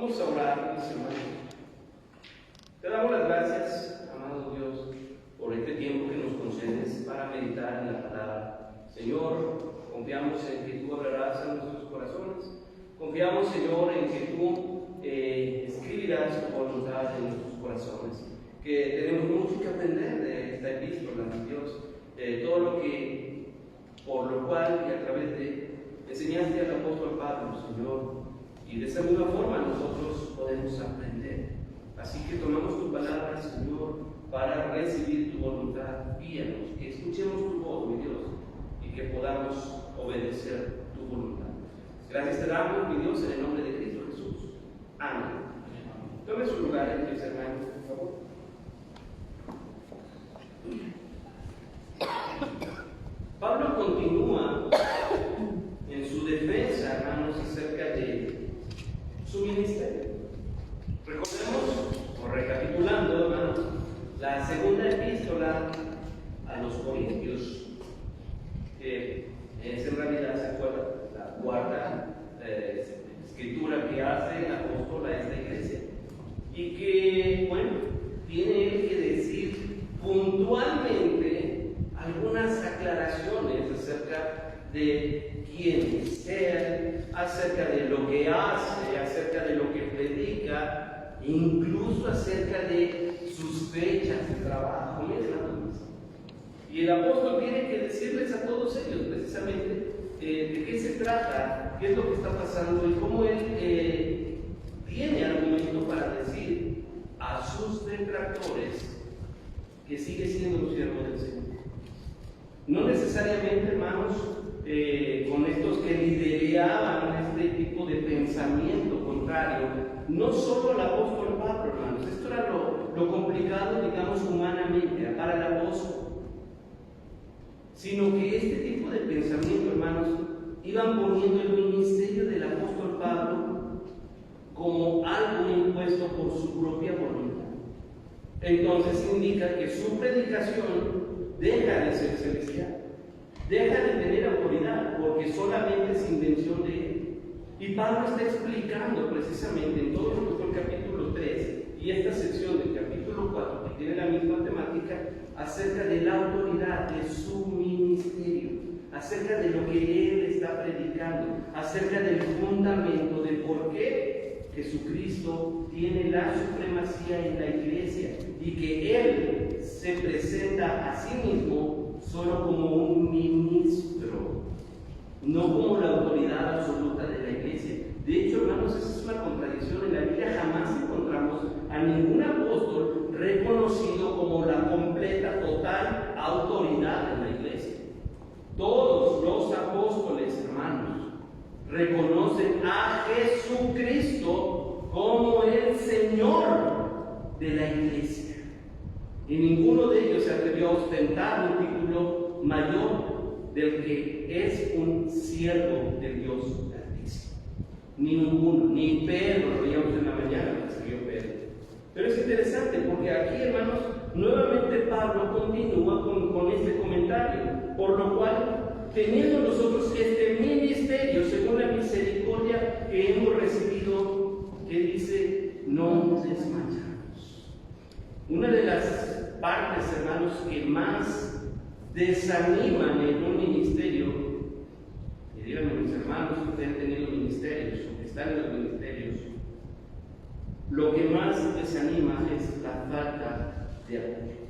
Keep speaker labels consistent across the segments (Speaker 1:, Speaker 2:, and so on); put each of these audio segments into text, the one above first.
Speaker 1: Vamos a orar, mis hermanos. Te damos las gracias, amado Dios, por este tiempo que nos concedes para meditar en la palabra. Señor, confiamos en que tú hablarás a nuestros corazones. Confiamos, Señor, en que tú escribirás tu voluntad en nuestros corazones. Que tenemos mucho que aprender de esta epístola, mi Dios, de todo lo que, por lo cual y a través de enseñaste al apóstol Pablo, Señor, y de esa misma forma nosotros podemos aprender. Así que tomamos tu palabra, Señor, para recibir tu voluntad. Guíanos, que escuchemos tu voz, mi Dios, y que podamos obedecer tu voluntad. Gracias te damos, mi Dios, en el nombre de Cristo Jesús. Amén. Tome su lugar, mis hermanos, por favor. Pablo continúa en su defensa, hermanos, acerca de su ministerio. Recordemos, o recapitulando, hermanos, la segunda epístola a los Corintios, que es en realidad, ¿se acuerdan? La cuarta escritura que hace el apóstol a esta iglesia. Y que, bueno, tiene él que decir puntualmente algunas aclaraciones acerca de quién es él, acerca de lo que hace, acerca de lo que predica, incluso acerca de sus fechas de trabajo. Miren, hermanos. Y el apóstol tiene que decirles a todos ellos precisamente de qué se trata, qué es lo que está pasando y cómo él tiene argumento para decir a sus detractores que sigue siendo un siervo del Señor. No necesariamente, hermanos, con estos que lideraban este tipo de pensamiento contrario, no solo al apóstol Pablo, hermanos, esto era lo complicado, digamos, humanamente, para el apóstol, sino que este tipo de pensamiento, hermanos, iban poniendo el ministerio del apóstol Pablo como algo impuesto por su propia voluntad. Entonces indica que su predicación deja de ser celestial, deja de tener autoridad, porque solamente es invención de él. Y Pablo está explicando precisamente en todo el capítulo 3 y esta sección del capítulo 4, que tiene la misma temática, acerca de la autoridad de su ministerio, acerca de lo que él está predicando, acerca del fundamento de por qué Jesucristo tiene la supremacía en la iglesia y que él se presenta a sí mismo solo como un ministro, no como la autoridad absoluta de la iglesia. De hecho, hermanos, esa es una contradicción. En la Biblia jamás encontramos a ningún apóstol reconocido como la completa, total autoridad en la iglesia. Todos los apóstoles, hermanos, reconocen a Jesucristo como el Señor de la iglesia. Y ninguno de ellos se atrevió a ostentar un título mayor del que es un siervo de Dios Altísimo. Ninguno, ni Pedro, lo veíamos en la mañana que escribió Pedro. Pero es interesante porque aquí, hermanos, nuevamente Pablo continúa con este comentario, por lo cual, teniendo nosotros este ministerio según la misericordia que hemos recibido, que dice, no desmayamos. Una de las partes, hermanos, que más desaniman en un ministerio, y díganme mis hermanos que ustedes han tenido ministerios, o que están en los ministerios, lo que más desanima es la falta de apoyo.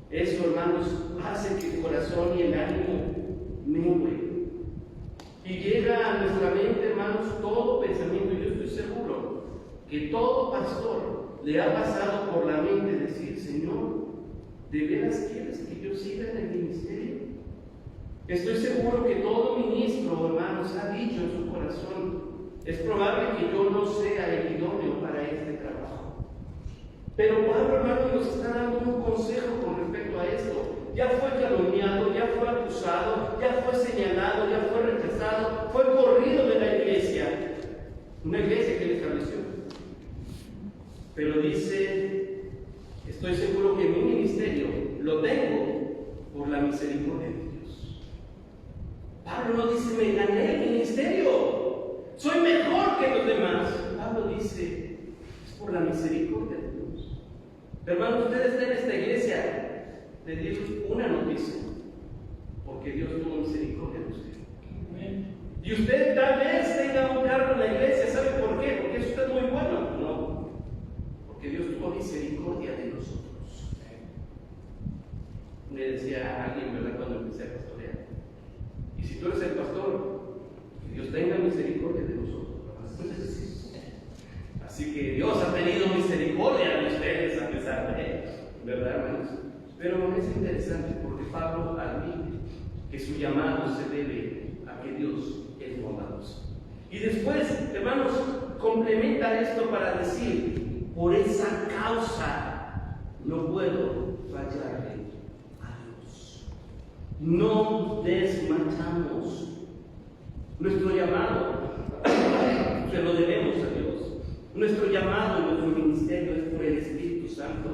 Speaker 1: Eso, hermanos, hace que el corazón y el ánimo mengue. Y llega a nuestra mente, hermanos, todo pensamiento. Yo estoy seguro que todo pastor le ha pasado por la mente decir, Señor, ¿de veras quieres que yo siga en el ministerio? Estoy seguro que todo ministro, hermanos, ha dicho en su corazón, es probable que yo no sea el idóneo para este trabajo. Pero Pablo, hermano, nos está dando un consejo con respecto a esto. Ya fue calumniado, ya fue acusado, ya fue señalado, ya fue rechazado, fue corrido de la iglesia. Una iglesia que él estableció. Pero dice, estoy seguro que mi ministerio lo tengo por la misericordia de Dios. Pablo no dice, me gané el ministerio, soy mejor que los demás. Pablo por la misericordia de Dios. Hermano, usted está en esta iglesia, le digo una noticia, porque Dios tuvo misericordia de usted. Y usted tal vez tenga un cargo en la iglesia, ¿sabe por qué? Porque es usted muy bueno. No, porque Dios tuvo misericordia de nosotros. Me decía a alguien, ¿verdad?, cuando empecé a pastorear. Y si tú eres el pastor, que Dios tenga misericordia de nosotros. Así que Dios ha tenido misericordia de ustedes a pesar de, ¿verdad, hermanos? Pero es interesante porque Pablo admite que su llamado se debe a que Dios es bondadoso. Y después, hermanos, complementa esto para decir: por esa causa no puedo fallarle a Dios. No desmachamos nuestro llamado, se lo debemos a Dios. Nuestro llamado, nuestro ministerio es por el Espíritu Santo.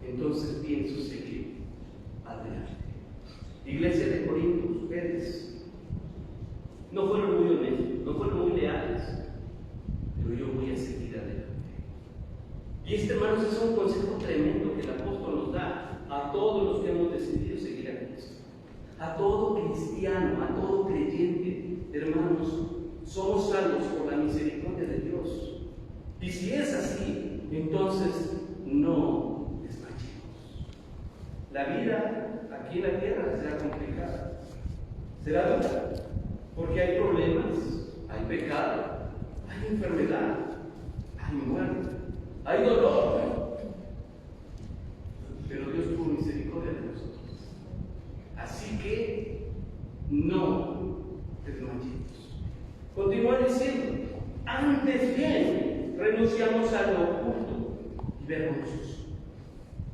Speaker 1: Entonces pienso seguir adelante. Iglesia de Corinto, ustedes no fueron muy honestos, no fueron muy leales, pero yo voy a seguir adelante. Y hermanos, es un consejo tremendo que el apóstol nos da a todos los que hemos decidido seguir a Cristo, a todo cristiano, a todo creyente. Hermanos, somos salvos por la misericordia de Dios. Y si es así, entonces no desmayemos. La vida aquí en la tierra será complicada, será dura, porque hay problemas, hay pecado, hay enfermedad, hay muerte, hay dolor. Pero Dios tuvo misericordia de nosotros. Así que no desmayemos. Continúa diciendo: antes bien renunciamos a lo oculto y vergonzoso.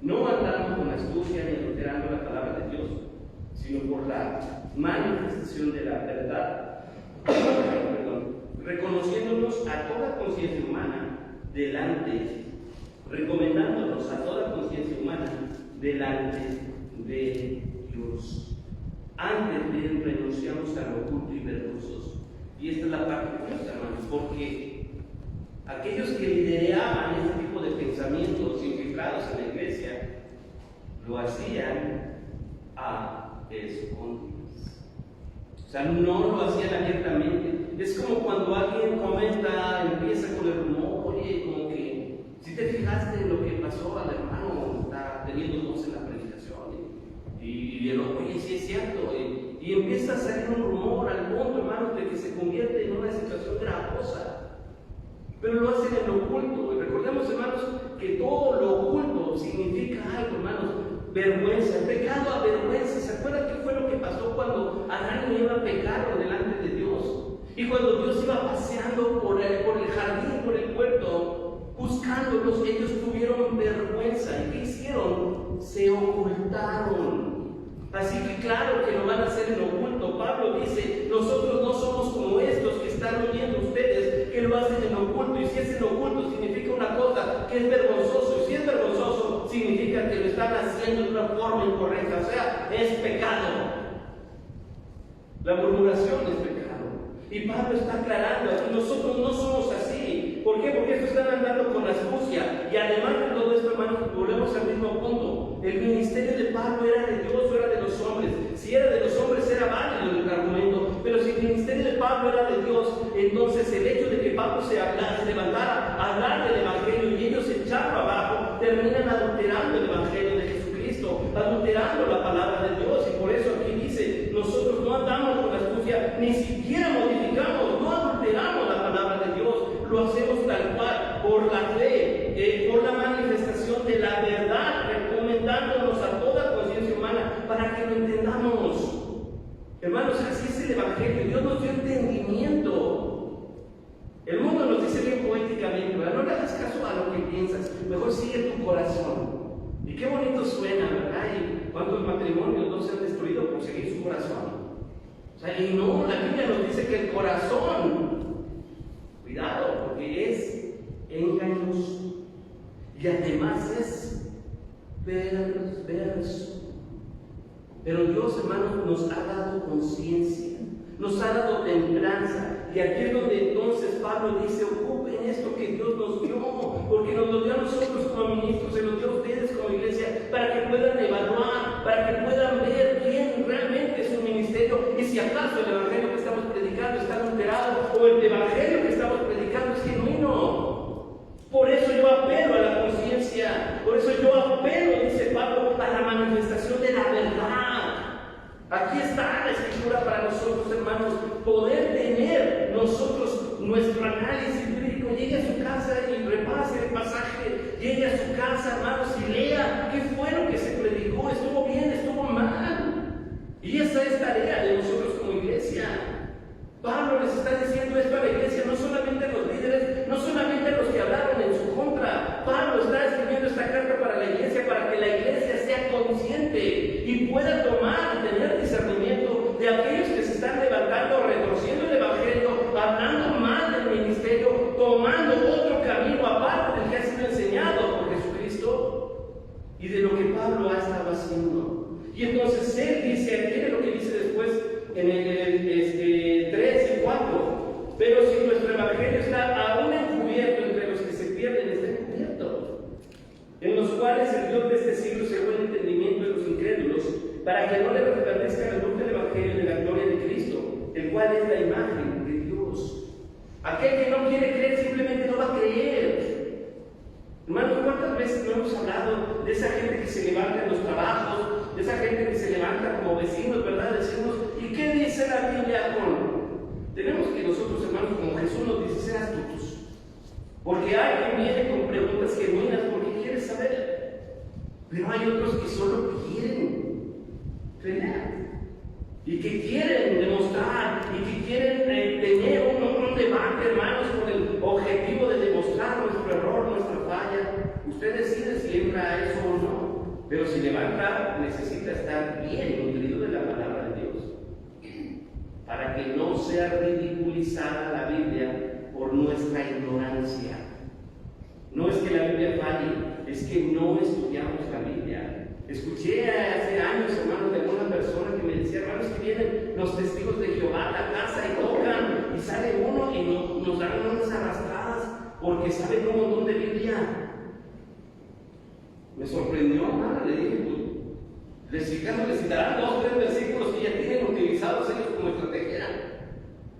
Speaker 1: No andamos con astucia ni adulterando la palabra de Dios, sino por la manifestación de la verdad, reconociéndonos a toda conciencia humana delante, recomendándonos a toda conciencia humana delante de Dios. Antes bien renunciamos a lo oculto y vergonzoso. Y esta es la parte curiosa, hermanos, porque aquellos que lideraban este tipo de pensamientos infiltrados en la iglesia lo hacían a escondidas. O sea, no lo hacían abiertamente. Es como cuando alguien comenta, empieza con el rumor: oye, como que si te fijaste en lo que pasó al hermano, está teniendo voz en la predicación, y el oye, sí es cierto, y empieza a salir un rumor al mundo, hermanos, de que se convierte en una situación gravosa. Pero lo hacen en lo oculto. Y recordemos, hermanos, que todo lo oculto significa algo, hermanos: vergüenza. El pecado avergüenza. ¿Se acuerdan qué fue lo que pasó cuando Adán y Eva pecaron delante de Dios? Y cuando Dios iba paseando por el jardín, por el huerto, buscándolos, ellos tuvieron vergüenza. ¿Y qué hicieron? Se ocultaron. Así que claro que lo van a hacer en oculto. Pablo dice: nosotros no somos como estos que están oyendo ustedes, que lo hacen en oculto. Y si es en oculto, significa una cosa, que es vergonzoso. Y si es vergonzoso, significa que lo están haciendo de una forma incorrecta. O sea, es pecado. La murmuración es pecado. Y Pablo está aclarando que nosotros no somos así. ¿Por qué? Porque estos están andando con astucia. Y además de todo esto, hermanos, volvemos al mismo punto. El ministerio de Pablo era de Dios o era de los hombres. Si era de los hombres, era válido el argumento. Pero si el ministerio de Pablo era de Dios, entonces el hecho de que Pablo se levantara a hablar del Evangelio y ellos se echaron abajo, terminan adulterando el Evangelio de Jesucristo, adulterando la palabra de Dios. Y por eso aquí dice: nosotros no andamos con astucia, ni siquiera modificamos, no adulteramos la palabra de Dios. Lo hacemos tal cual, por la fe, por la manifestación de la verdad, recomendándonos a toda conciencia humana para que lo entendamos. Hermanos, así es el Evangelio. Dios nos dio entendimiento. El mundo nos dice bien poéticamente, ¿verdad? No le hagas caso a lo que piensas, mejor sigue tu corazón. Y qué bonito suena, ¿verdad? Y cuántos matrimonios no se han destruido por seguir su corazón. O sea, y no, la Biblia nos dice que el corazón, cuidado, porque es engañoso y además es perverso. Pero Dios, hermanos, nos ha dado conciencia, nos ha dado templanza Y aquí es donde entonces Pablo dice, ocupen esto que Dios nos dio, porque nos lo dio a nosotros como ministros, se lo dio a ustedes como iglesia, para que puedan evaluar, para que puedan ver quién realmente es un ministerio, y si acaso el evangelio que estamos predicando está adulterado, o el evangelio que estamos predicando es genuino. Por eso yo apelo a la conciencia, por eso yo apelo, dice Pablo, a la manifestación de la verdad. Aquí está la escritura para nosotros, hermanos, poder tener nosotros nuestro análisis bíblico. Llegue a su casa y repase el pasaje, llegue a su casa, hermanos, y lea qué fue lo que se predicó, estuvo bien, estuvo mal. Y esa es tarea de nosotros como iglesia. Pablo les está diciendo esto a la iglesia, no solamente a los líderes, no solamente a los que hablaron en su contra. Pablo está escribiendo esta carta para la iglesia, para que la iglesia sea consciente y pueda tomar y tener discernimiento de aquellos que se están levantando, retorciendo el evangelio, hablando mal del ministerio, tomando otro camino aparte del que ha sido enseñado por Jesucristo y de lo que Pablo ha estado haciendo. Y entonces él dice, aquí lo que dice después en el 3 y 4, pero si nuestro evangelio está aún encubierto entre los que se pierden, está encubierto, en los cuales el Dios de este siglo cegó el entendimiento de los incrédulos, para que no le resplandezca la luz del evangelio de la gloria de Cristo, el cual es la imagen de Dios. Aquel que no quiere creer simplemente no va a creer. Hermanos, ¿cuántas veces no hemos hablado de esa gente que se levanta en los trabajos, de esa gente que se levanta como vecinos, ¿verdad? Decimos, ¿y qué dice la Biblia con? Tenemos que nosotros, hermanos, como Jesús nos dice, ser astutos. Porque hay quien viene con preguntas genuinas porque quiere saber. Pero hay otros que solo quieren creer. Y que quieren demostrar, y que quieren tener un debate, hermanos, con el objetivo de demostrar nuestro error, nuestra falla. Usted decide si entra a eso o no. Pero si le va a entrar, necesita estar bien nutrido de la palabra de Dios, para que no sea ridiculizada la Biblia por nuestra ignorancia. No es que la Biblia falle, es que no estudiamos la Biblia. Escuché hace años, hermanos, de alguna persona que me decía, hermanos, que vienen los testigos de Jehová a la casa y tocan, y sale uno y nos dan unas arrastradas porque saben un montón de Biblia. Me sorprendió, hermano, le dije, pues, les citarán 2 o 3 versículos que ya tienen utilizados ellos como estrategia,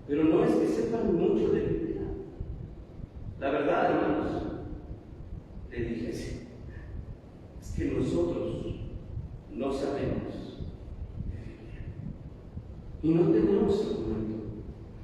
Speaker 1: pero no es que sepan mucho de Biblia. La verdad, hermanos, le dije así, es que nosotros no sabemos de Biblia y no tenemos argumento.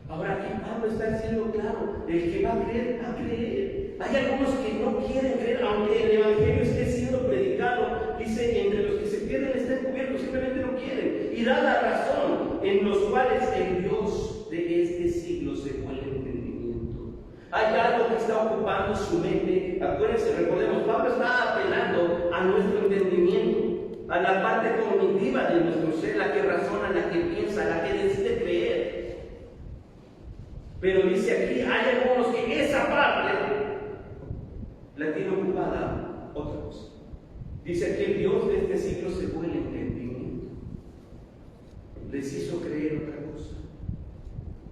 Speaker 1: Ahora aquí Pablo está diciendo claro, el que va a creer, va a creer. Hay algunos que no quieren creer, aunque el evangelio esté siendo predicado, dice, entre los que se pierden está encubierto, simplemente no quieren. Y da la razón, en los cuales el Dios de este siglo cegó el entendimiento. Hay algo que está ocupando su mente. Acuérdense, recordemos, Pablo está apelando a nuestro entendimiento, a la parte cognitiva de nuestro ser, la que razona, la que piensa, la que decide creer. Pero dice aquí, hay algunos que esa parte la tiene ocupada otra cosa. Dice aquí, el Dios de este siglo cegó el entendimiento, les hizo creer otra cosa.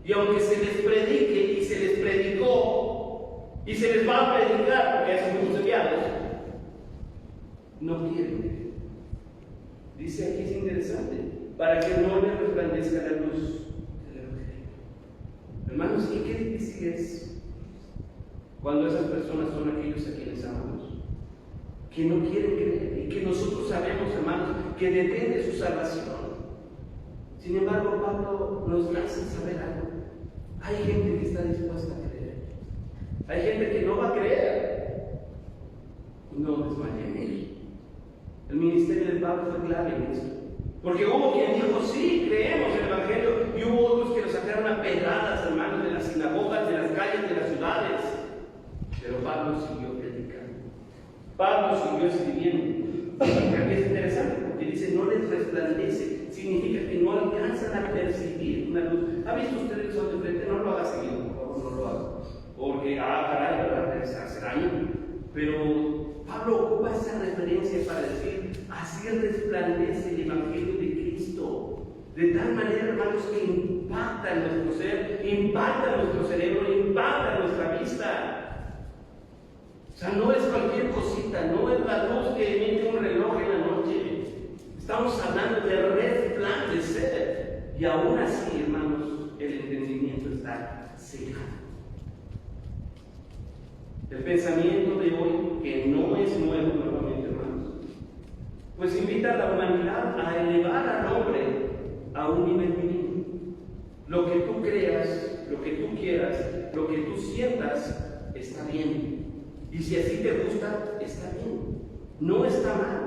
Speaker 1: Y aunque se les predique y se les predicó y se les va a predicar, porque ya son muchos enviados, no quieren. Dice aquí, es interesante, para que no les resplandezca la luz del evangelio. Hermanos, ¿y qué difícil es cuando esas personas son aquellos a quienes amamos, que no quieren creer y que nosotros sabemos, hermanos, que depende de su salvación? Sin embargo, Pablo nos hace saber algo. Hay gente que está dispuesta a creer. Hay gente que no va a creer. No desmayemos. El ministerio de Pablo fue clave en esto. Porque hubo quien dijo, sí, creemos en el evangelio, y hubo otros que lo sacaron a pedradas, hermanos, de las sinagogas, de las calles, de las ciudades. Pero Pablo siguió predicando. Pablo siguió escribiendo. Es interesante porque dice, no les resplandece. Significa que no alcanzan a percibir una luz. ¿Ha visto usted el sol de frente? No lo haga seguido, por favor, no lo haga. Porque, caray, ¿verdad? Hace daño. Pero Pablo ocupa esa referencia para decir, así resplandece el evangelio de Cristo. De tal manera, hermanos, que impacta en nuestro ser, impacta nuestro cerebro, impacta nuestra vista. O sea, no es cualquier cosita, no es la luz que emite un reloj en la noche. Estamos hablando de resplandecer. Y aún así, hermanos, el entendimiento está cegado. El pensamiento de hoy, que no es nuevo nuevamente, hermanos, pues invita a la humanidad a elevar al hombre a un nivel divino. Lo que tú creas, lo que tú quieras, lo que tú sientas, está bien. Y si así te gusta, está bien. No está mal.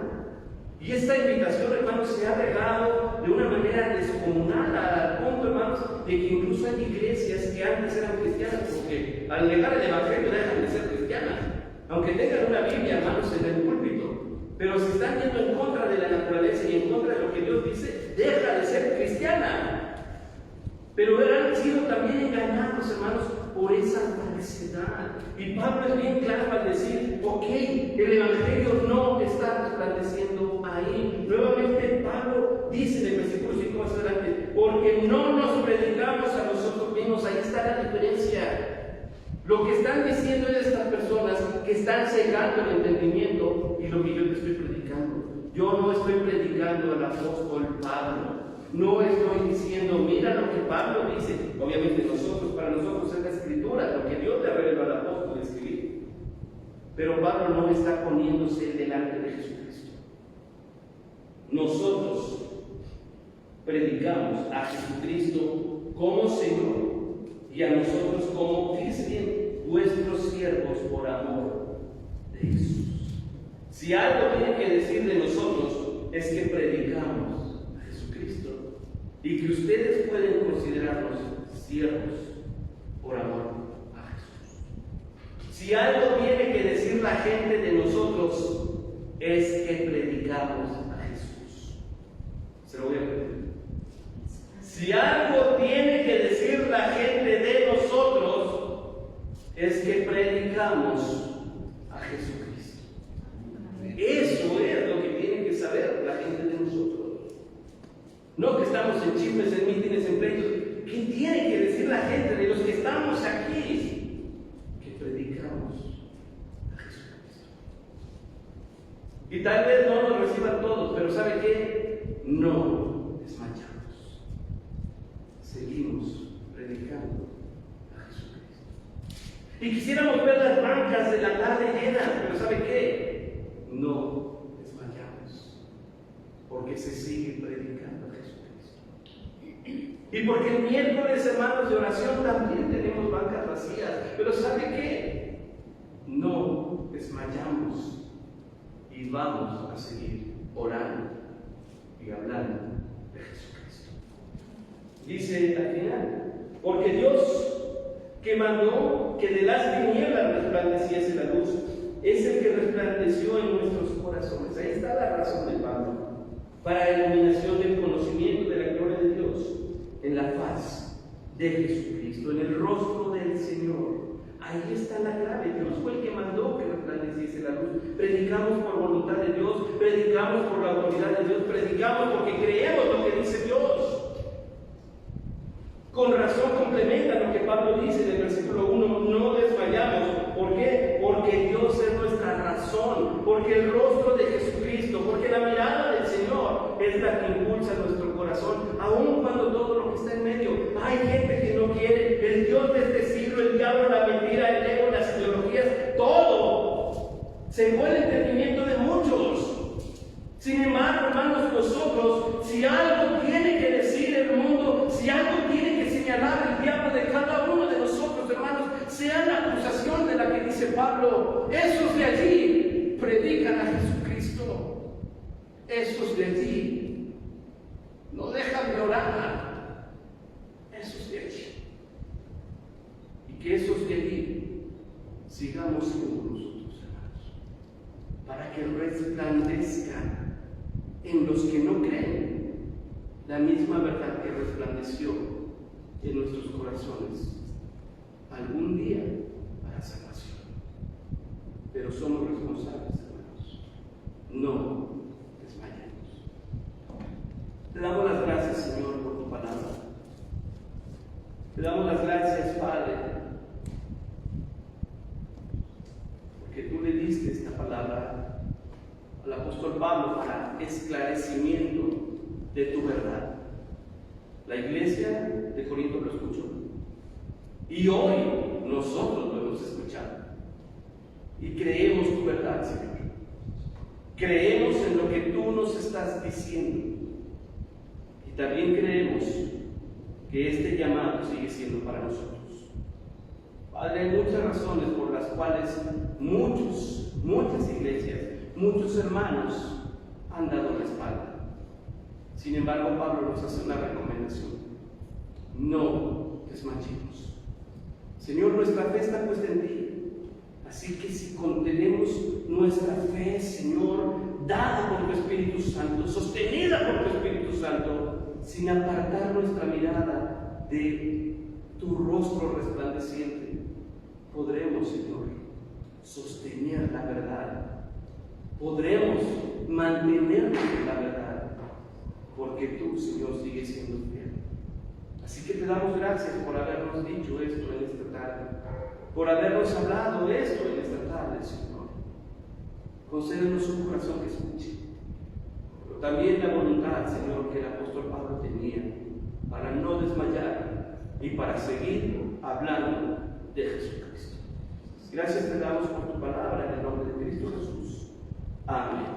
Speaker 1: Y esta invitación, hermanos, se ha regado de una manera descomunal al punto, hermanos, de que incluso hay iglesias que antes eran cristianas, porque al negar el evangelio dejan de ser cristianas, aunque tengan una Biblia, hermanos, en el púlpito. Pero si están yendo en contra de la naturaleza y en contra de lo que Dios dice, deja de ser cristiana. Pero han sido también engañados, hermanos, por esa falsedad. Y Pablo es bien claro al decir, ok, el evangelio no está resplandeciendo ahí. Nuevamente Pablo dice en el versículo 5 más adelante, porque no nos predicamos a nosotros mismos. Ahí está la diferencia. Lo que están diciendo es estas personas que están cegando el entendimiento y lo que yo te estoy predicando. Yo no estoy predicando al apóstol Pablo. No estoy diciendo, mira lo que Pablo dice. Obviamente para nosotros es la escritura, lo que Dios le reveló al apóstol de escribir. Pero Pablo no está poniéndose delante de Jesucristo. Nosotros predicamos a Jesucristo como Señor y a nosotros como, fíjense bien, vuestros siervos por amor de Jesús. Si algo tiene que decir de nosotros es que predicamos y que ustedes pueden considerarnos siervos por amor a Jesús. Si algo tiene que decir la gente de nosotros es que predicamos a Jesús. Se lo voy a repetir. Si algo tiene que decir la gente de nosotros es que predicamos a Jesucristo. Eso es lo que tiene que saber la gente de nosotros. No que estamos en chismes, en mítines, en pleitos. ¿Qué tiene que decir la gente de los que estamos aquí? Que predicamos a Jesucristo. Y tal vez no nos reciban todos, pero ¿sabe qué? No desmayamos. Seguimos predicando a Jesucristo. Y quisiéramos ver las bancas de la tarde llenas, pero ¿sabe qué? No desmayamos, porque se sigue predicando a Jesucristo. Y porque el miércoles, hermanos, de oración también tenemos bancas vacías. Pero ¿sabe qué? No desmayamos y vamos a seguir orando y hablando de Jesucristo. Dice al final, porque Dios que mandó que de las tinieblas resplandeciese la luz, es el que resplandeció en nuestros corazones. Ahí está la razón de Pablo. Para la iluminación del conocimiento de la gloria de Dios en la faz de Jesucristo, en el rostro del Señor. Ahí está la clave. Dios fue el que mandó que resplandeciese la luz. Predicamos por voluntad de Dios, predicamos por la autoridad de Dios, predicamos porque creemos lo que dice Dios. Con razón complementa lo que Pablo dice en el versículo 1, no desmayamos. ¿Por qué? Porque Dios es nuestra razón, porque el rostro de Jesucristo, porque la mirada del Señor es la que impulsa nuestro corazón, aun cuando todo lo que está en medio, hay gente que no quiere, el Dios de este siglo, el diablo, la mentira, el ego, las ideologías, todo se fue el entendimiento de muchos. Sin embargo, hermanos, nosotros, si algo tiene que decir el mundo, si algo tiene que señalar el diablo de cada uno de nosotros, hermanos, sea la acusación de la que dice Pablo, esos de allí predican a Jesucristo, esos de allí no dejan de orar, esos de allí, y que esos de allí sigamos siendo nosotros, hermanos, para que resplandezca en los que no creen la misma verdad que resplandeció en nuestros corazones algún día para salvación. Pero somos responsables, hermanos. No desmayemos. Te damos las gracias, Señor, por tu palabra. Te damos las gracias esta palabra al apóstol Pablo para esclarecimiento de tu verdad. La iglesia de Corinto lo escuchó. Y hoy nosotros lo hemos escuchado. Y creemos tu verdad, Señor. Creemos en lo que tú nos estás diciendo. Y también creemos que este llamado sigue siendo para nosotros. Padre, hay muchas razones por las cuales muchas iglesias, muchos hermanos han dado la espalda. Sin embargo, Pablo nos hace una recomendación: no desmayemos. Señor, nuestra fe está puesta en ti. Así que si contenemos nuestra fe, Señor, dada por tu Espíritu Santo, sostenida por tu Espíritu Santo, sin apartar nuestra mirada de tu rostro resplandeciente, podremos, Señor, sostener la verdad. Podremos mantenernos en la verdad, porque tú, Señor, sigues siendo fiel. Así que te damos gracias por habernos dicho esto en esta tarde, por habernos hablado esto en esta tarde, Señor. Concédenos un corazón que escuche, pero también la voluntad, Señor, que el apóstol Pablo tenía para no desmayar y para seguir hablando de Jesucristo. Gracias te damos por tu palabra en el nombre de Cristo Jesús. Amén.